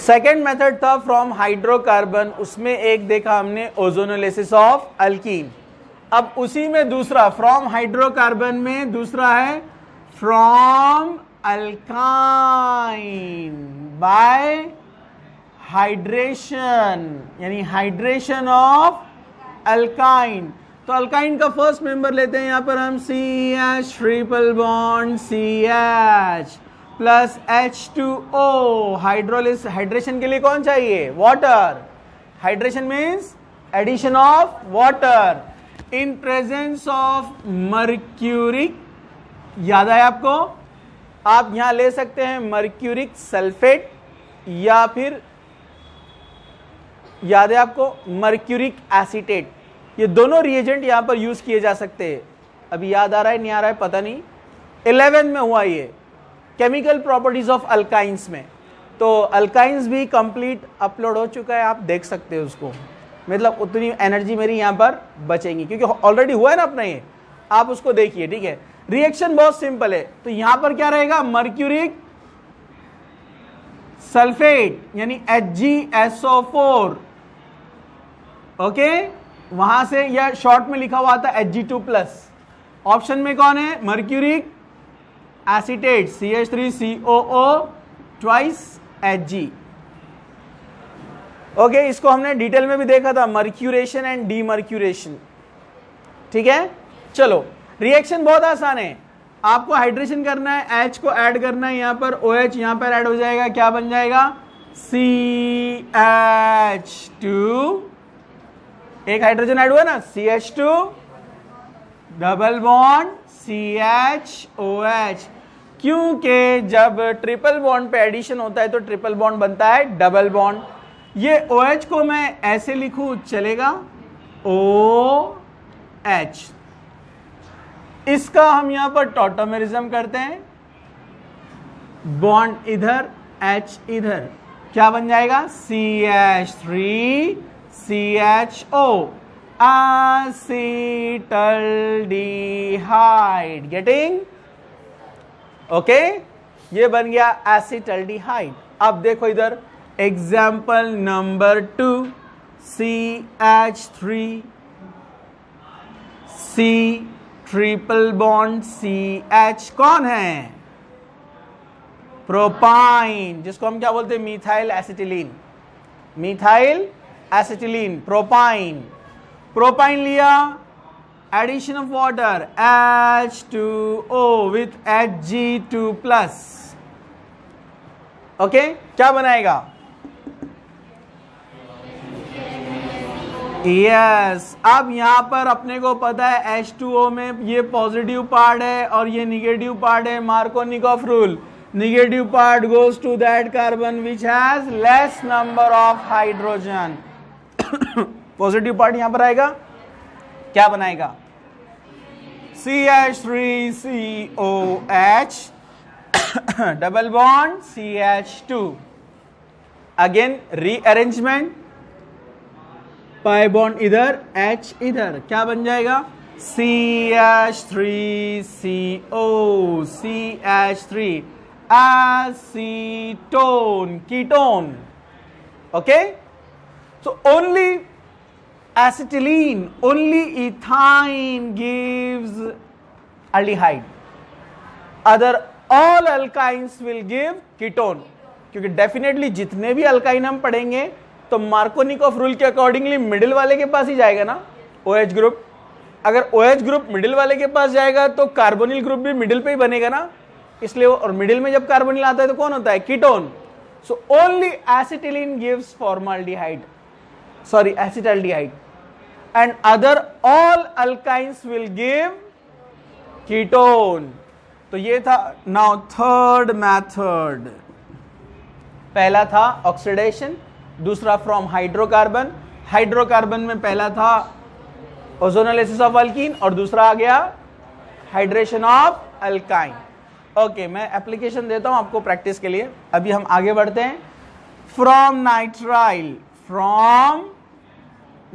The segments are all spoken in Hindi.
सेकेंड मेथड था फ्रॉम हाइड्रोकार्बन, उसमें एक देखा हमने ओजोनोलिसिस ऑफ अल्कीन। अब उसी में दूसरा फ्रॉम हाइड्रोकार्बन में दूसरा है फ्रॉम अल्काइन बाय हाइड्रेशन, यानी हाइड्रेशन ऑफ अल्काइन। तो अल्काइन का फर्स्ट मेंबर लेते हैं यहां पर हम CH triple bond CH plus H2O। Hydration के लिए कौन चाहिए? Water. Hydration means addition of water in presence of mercuric, याद है आपको? आप यहां ले सकते हैं मर्क्यूरिक सल्फेट या फिर याद है आपको मर्क्यूरिक एसीटेट। ये दोनों रिएजेंट यहां पर यूज किए जा सकते हैं। अभी याद आ रहा है नहीं आ रहा है पता नहीं। 11 में हुआ ये केमिकल प्रॉपर्टीज ऑफ अल्काइंस में। तो अल्काइंस भी कंप्लीट अपलोड हो चुका है, आप देख सकते हो उसको। मतलब उतनी एनर्जी मेरी यहां पर बचेगी क्योंकि ऑलरेडी हुआ है ना अपना ये, आप उसको देखिए, ठीक है। रिएक्शन बहुत सिंपल है। तो यहां पर क्या रहेगा? मर्क्यूरिक सल्फेट यानी HgSO4, ओके। वहां से यह शॉर्ट में लिखा हुआ था Hg2+। ऑप्शन में कौन है? Mercuric acetate CH3COO twice Hg, okay. इसको हमने डिटेल में भी देखा था, मर्क्यूरेशन एंड डीमर्क्यूरेशन, ठीक है। चलो रिएक्शन बहुत आसान है। आपको हाइड्रेशन करना है, H को ऐड करना है, यहां पर OH यहां पर ऐड हो जाएगा, क्या बन जाएगा? CH2, एक हाइड्रोजन ऐड हुआ ना, CH2 डबल बॉन्ड CHOH। क्योंकि जब ट्रिपल बॉन्ड पे एडिशन होता है तो ट्रिपल बॉन्ड बनता है डबल बॉन्ड। ये OH को मैं ऐसे लिखूं चलेगा, OH। इसका हम यहां पर टॉटोमेरिज्म करते हैं, बॉन्ड इधर H इधर, क्या बन जाएगा? CH3CHO acetaldehyde. गेटिंग? ओके, ये बन गया एसिटल्डिहाइड। अब देखो इधर example number 2, CH3C triple bond CH कौन है? प्रोपाइन, जिसको हम क्या बोलते हैं? Methyl acetylene. Methyl acetylene, propyne. Propyne लिया, addition of water H2O with Hg2+, okay. क्या बनाएगा? यस। अब यहां पर अपने को पता है H2O में ये पॉजिटिव पार्ट है और ये निगेटिव पार्ट है। Markovnikov rule, negative part goes to that carbon which has less number of hydrogen. Positive part यहां पर आएगा, क्या बनाएगा? CH3COH double bond CH2। Again rearrangement, pi bond इधर H इधर, क्या बन जाएगा? CH3CO CH3 acetone, ketone, okay. So only acetylene, only ethyne gives aldehyde. Other all alkynes will give ketone. क्योंकि डेफिनेटली जितने भी अल्काइन हम पढ़ेंगे तो मार्कोनिकॉफ रूल के अकॉर्डिंगली मिडिल वाले के पास ही जाएगा ना, OH ग्रुप। अगर OH ग्रुप मिडिल वाले के पास जाएगा तो कार्बोनिल ग्रुप भी मिडिल पे ही बनेगा ना, इसलिए और मिडिल में जब कार्बोनिल आता है तो कौन होता है? Ketone. So only acetylene gives formaldehyde, sorry acetaldehyde, and other all alkynes will give ketone. तो ये था। नाउ थर्ड मेथड, पहला था ऑक्सीडेशन, दूसरा फ्रॉम हाइड्रोकार्बन। हाइड्रोकार्बन में पहला था ओजोनोलिसिस ऑफ अल्कीन और दूसरा आ गया हाइड्रेशन ऑफ अल्काइन। ओके, मैं एप्लीकेशन देता हूं आपको प्रैक्टिस के लिए। अभी हम आगे बढ़ते हैं। From nitrile, from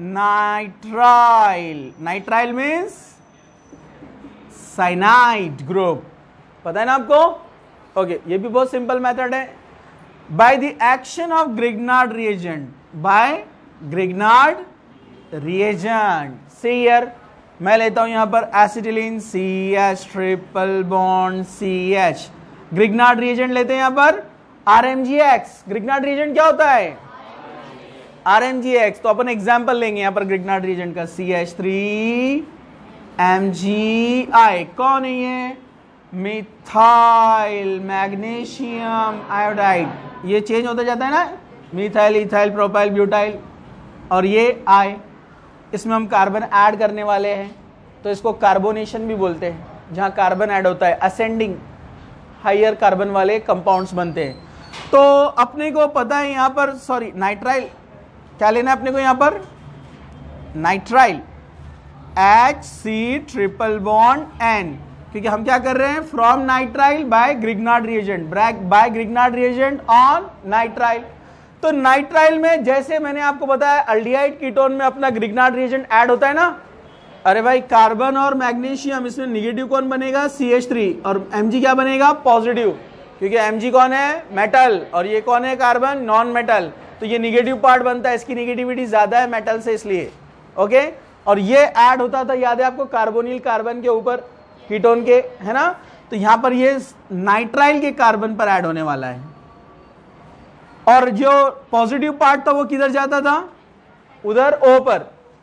nitrile, nitrile means cyanide group, पता है ना आपको? ओके, ये भी बहुत सिंपल मेथड है। by the action of Grignard reagent, by Grignard reagent. See here, मैं लेता हूं यहां पर acetylene CH triple bond CH, Grignard reagent लेते हैं यहां पर RMGX. ग्रिग्नार्ड रिएजेंट क्या होता है? RMGX. तो अपन एग्जांपल लेंगे यहां पर ग्रिग्नार्ड रिएजेंट का CH3MgI. कौन है ये? Methyl magnesium iodide. ये चेंज होता जाता है ना, मिथाइल इथाइल प्रोपाइल ब्यूटाइल, और ये I. इसमें हम कार्बन ऐड करने वाले हैं, तो इसको कार्बोनेशन भी बोलते हैं. जहां कार्बन ऐड होता है, असेंडिंग हायर कार्बन वाले कंपाउंड्स बनते हैं. तो अपने को पता है यहां पर, सॉरी नाइट्राइल, क्या लेना है अपने को यहां पर? Nitrile HC triple bond N, क्योंकि हम क्या कर रहे हैं? From nitrile by Grignard reagent, by Grignard reagent on nitrile. तो नाइट्राइल में जैसे मैंने आपको बताया अल्डिहाइड कीटोन में अपना ग्रिग्नार्ड रिएजेंट ऐड होता है ना. अरे भाई कार्बन और मैग्नीशियम, इसमें निगेटिव कौन बनेगा? CH3, और Mg क्या बनेगा? पॉजिटिव, क्योंकि Mg कौन है? मेटल, और ये कौन है? Carbon, non metal. तो ये निगेटिव पार्ट बनता है, इसकी निगेटिविटी ज्यादा है मेटल से, इसलिए. ओके, और ये ऐड होता था, याद है आपको, कार्बोनिल कार्बन के ऊपर कीटोन के, है ना. तो यहां पर ये नाइट्राइल के कार्बन पर ऐड होने वाला है. और जो पॉजिटिव पार्ट था वो किधर जाता था? उधर O पर.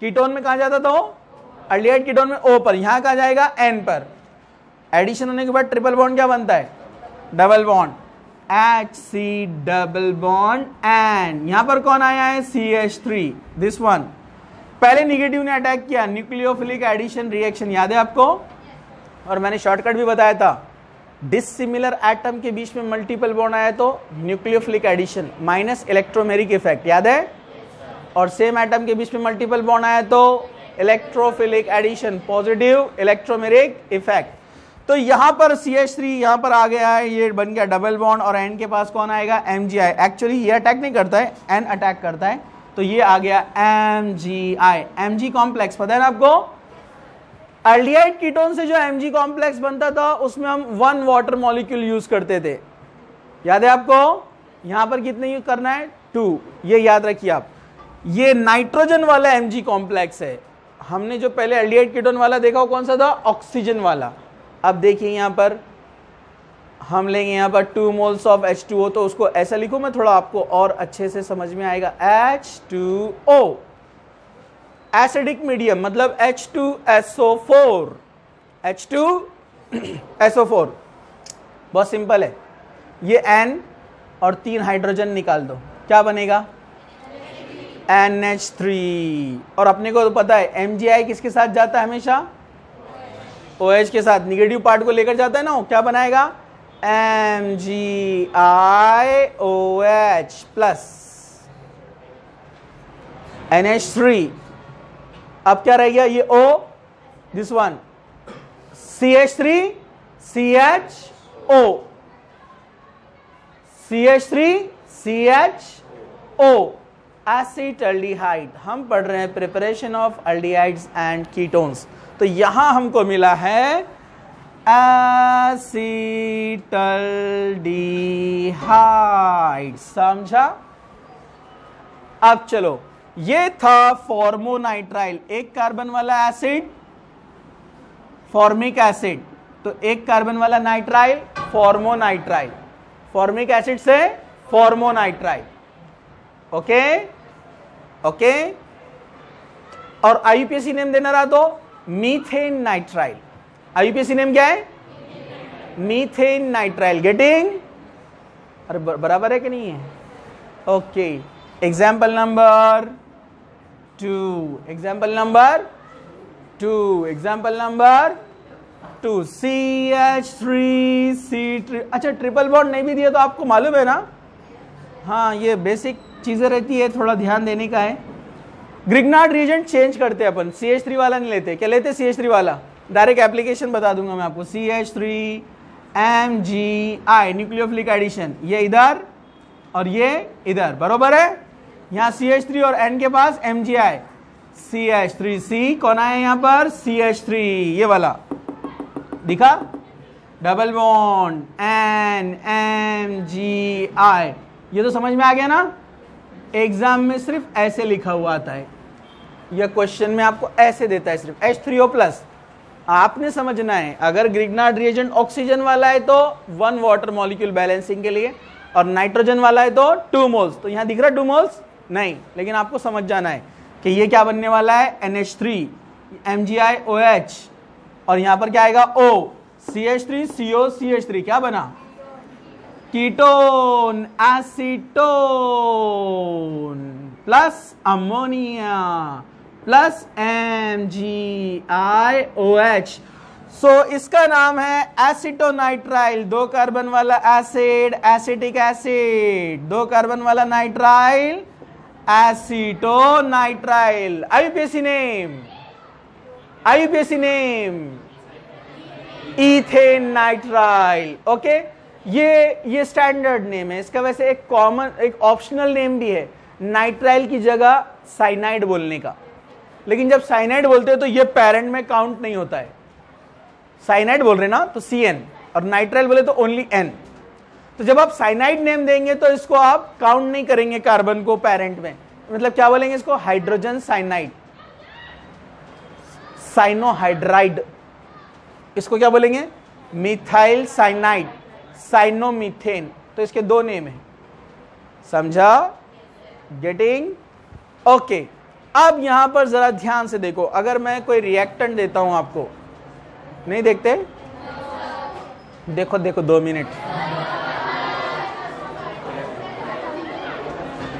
कीटोन में कहा जाता था? अल्डिहाइड कीटोन में O पर. यहां कहा जाएगा N पर. एडिशन होने के बाद ट्रिपल बॉन्ड क्या बनता है? Double bond HC double bond N. यहां पर कौन आया है? CH3, this one. पहले निगेटिव ने अटैक किया, न्यूक्लियोफिलिक एडिशन रिएक्शन, याद है आपको? और मैंने शॉर्टकट भी बताया था, डिसिमिलर एटम के बीच में मल्टीपल बॉन्ड आया तो nucleophilic addition minus electromeric effect, याद है? और सेम एटम के बीच में मल्टीपल बॉन्ड आया तो electrophilic addition, positive electromeric effect. तो यहां पर CH3 यहां पर आ गया है, ये बन गया डबल बॉन्ड, और N के पास कौन आएगा? MgI. एक्चुअली ये अटैक नहीं करता है, N अटैक करता है, तो ये आ गया MgI. Mg कॉम्प्लेक्स पता है ना आपको? अल्डिहाइड कीटोन से जो Mg कॉम्प्लेक्स बनता था उसमें हम 1 वाटर मॉलिक्यूल यूज करते थे, याद है आपको? यहां पर कितने यूज करना है? 2. ये याद रखिए आप. ये नाइट्रोजन वाला Mg कॉम्प्लेक्स है. हमने जो पहले अल्डिहाइड कीटोन वाला देखा वो कौन सा था? ऑक्सीजन वाला. अब देखिए यहां पर हम लेंगे यहां पर 2 मोल्स ऑफ H2O, तो उसको ऐसा लिखूं मैं, थोड़ा आपको और अच्छे से समझ में आएगा. H2O एसिडिक मीडियम मतलब H2SO4, H2SO4, बहुत सिंपल है. ये N और 3 हाइड्रोजन निकाल दो, क्या बनेगा? NH3. और अपने को तो पता है MgI किसके साथ जाता है हमेशा? OH के साथ. निगेटिव पार्ट को लेकर जाता है ना, क्या बनाएगा? MgIOH plus NH3. अब क्या रह गया? ये O, this one, CH3 CHO, CH3 CHO, acetaldehyde. हम पढ़ रहे हैं preparation of aldehydes and ketones. तो यहां हमको मिला है एसिटाल्डिहाइड. समझा? अब चलो, ये था फॉर्मोनाइट्राइल, एक कार्बन वाला एसिड, फॉर्मिक एसिड. तो एक कार्बन वाला नाइट्राइल, फॉर्मोनाइट्राइल. फॉर्मिक एसिड से फॉर्मोनाइट्राइल. Okay okay. और आईयूपीएसी नेम देना रहा तो मीथेन नाइट्राइल. आईयूपीएसी नेम क्या है? Methane nitrile. गेटिंग? अरे बराबर है कि नहीं है? Okay. Example number 2. Example number 2. Example number 2. CH3C. अच्छा, ट्रिपल बॉन्ड नहीं भी दिया तो आपको मालूम है ना? हाँ, ये बेसिक चीजें रहती है, थोड़ा ध्यान देने का है. ग्रिग्नार्ड रिएजेंट चेंज करते हैं अपन, CH3 वाला नहीं लेते. क्या लेते? CH3 वाला. डायरेक्ट एप्लीकेशन बता दूंगा मैं आपको. CH3MgI न्यूक्लियोफिलिक एडिशन, ये इधर और ये इधर, बरोबर है? यहां CH3 और N के पास MgI. CH3C कौन आया यहां पर? CH3, ये वाला दिखा, डबल बॉन्ड N MgI. ये तो समझ में आ गया ना। एग्जाम में सिर्फ ऐसे लिखा हुआ आता है, यह क्वेश्चन में आपको ऐसे देता है सिर्फ H3O+। आपने समझना है, अगर ग्रिग्नार्ड रिएजेंट ऑक्सीजन वाला है तो 1 वाटर मॉलिक्यूल बैलेंसिंग के लिए, और नाइट्रोजन वाला है तो 2 मोल्स। तो यहां दिख रहा है 2 मोल्स नहीं, लेकिन आपको समझ जाना है कि ये क्या बनने वाला है, NH3 MgIOH, और यहां पर क्या आएगा O, CH3 CO CH3, क्या बना, ketone, acetone plus ammonia plus MgIOH। So इसका नाम है एसिटोनाइट्राइल, 2 कार्बन वाला एसिड, एसिटिक एसिड, 2 कार्बन वाला nitrile, acetonitrile. IUPAC name, IUPAC name ethane nitrile. Okay, ये स्टैंडर्ड नेम है इसका। वैसे एक कॉमन, एक ऑप्शनल नेम भी है नाइट्राइल की जगह साइनाइड बोलने का, लेकिन जब साइनाइड बोलते हैं तो ये पेरेंट में काउंट नहीं होता है। साइनाइड बोल रहे ना तो CN, और नाइट्राइल बोले तो ओनली N। तो जब आप साइनाइड नेम देंगे तो इसको आप काउंट नहीं करेंगे कार्बन को पेरेंट में, मतलब क्या बोलेंगे इसको, हाइड्रोजन साइनाइड, साइनोहाइड्राइड। इसको क्या बोलेंगे, मिथाइल साइनाइड, साइनोमीथेन। तो इसके 2 नेम है, समझा, गेटिंग ओके। अब यहां पर जरा ध्यान से देखो, अगर मैं कोई रिएक्टेंट देता हूं आपको, नहीं देखते, देखो देखो 2 मिनट,